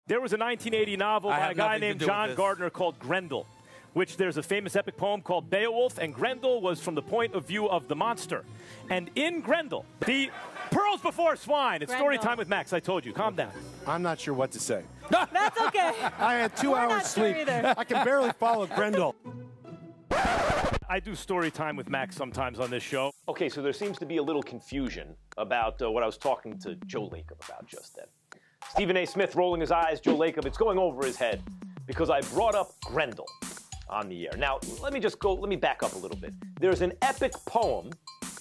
There was a 1980 novel by a guy named John Gardner called Grendel, which there's a famous epic poem called Beowulf, and Grendel was from the point of view of the monster. And in Grendel, the pearls before swine. It's story time with Max. I told you. Calm down. I'm not sure what to say. That's okay. I had 2 hours sleep. I can barely follow Grendel. I do story time with Max sometimes on this show. Okay, so there seems to be a little confusion about what I was talking to Joe Lacob about just then. Stephen A. Smith rolling his eyes, Joe Lacob, it's going over his head because I brought up Grendel on the air. Now, let me back up a little bit. There's an epic poem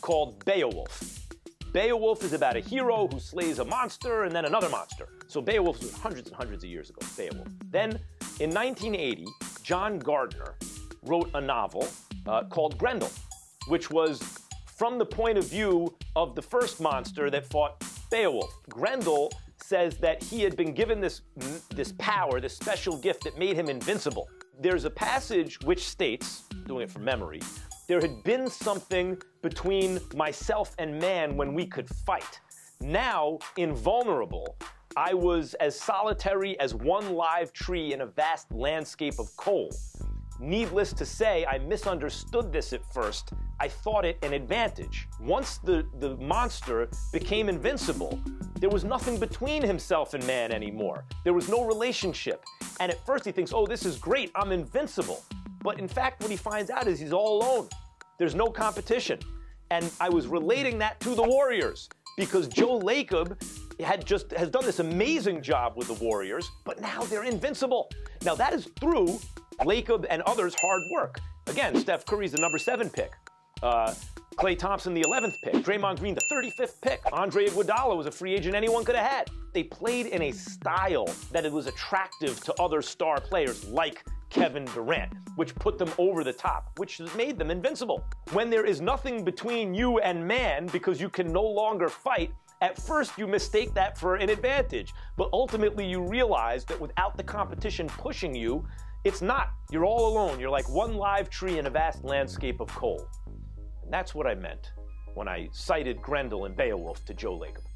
called Beowulf. Beowulf is about a hero who slays a monster and then another monster. So Beowulf was hundreds and hundreds of years ago, Beowulf. Then, in 1980, John Gardner wrote a novel called Grendel, which was from the point of view of the first monster that fought Beowulf. Grendel says that he had been given this power, this special gift that made him invincible. There's a passage which states, doing it from memory, there had been something between myself and man when we could fight. Now, invulnerable, I was as solitary as one live tree in a vast landscape of coal. Needless to say, I misunderstood this at first. I thought it an advantage. Once the monster became invincible, there was nothing between himself and man anymore. There was no relationship. And at first he thinks, oh, this is great, I'm invincible. But in fact, what he finds out is he's all alone. There's no competition. And I was relating that to the Warriors because Joe Lacob has done this amazing job with the Warriors, but now they're invincible. Now that is through Lacob and others' hard work. Again, Steph Curry's the #7 pick. Klay Thompson, the 11th pick. Draymond Green, the 35th pick. Andre Iguodala was a free agent anyone could have had. They played in a style that it was attractive to other star players like Kevin Durant, which put them over the top, which made them invincible. When there is nothing between you and man because you can no longer fight, at first you mistake that for an advantage, but ultimately you realize that without the competition pushing you, it's not. You're all alone. You're like one live tree in a vast landscape of coal. And that's what I meant when I cited Grendel and Beowulf to Joe Lacob.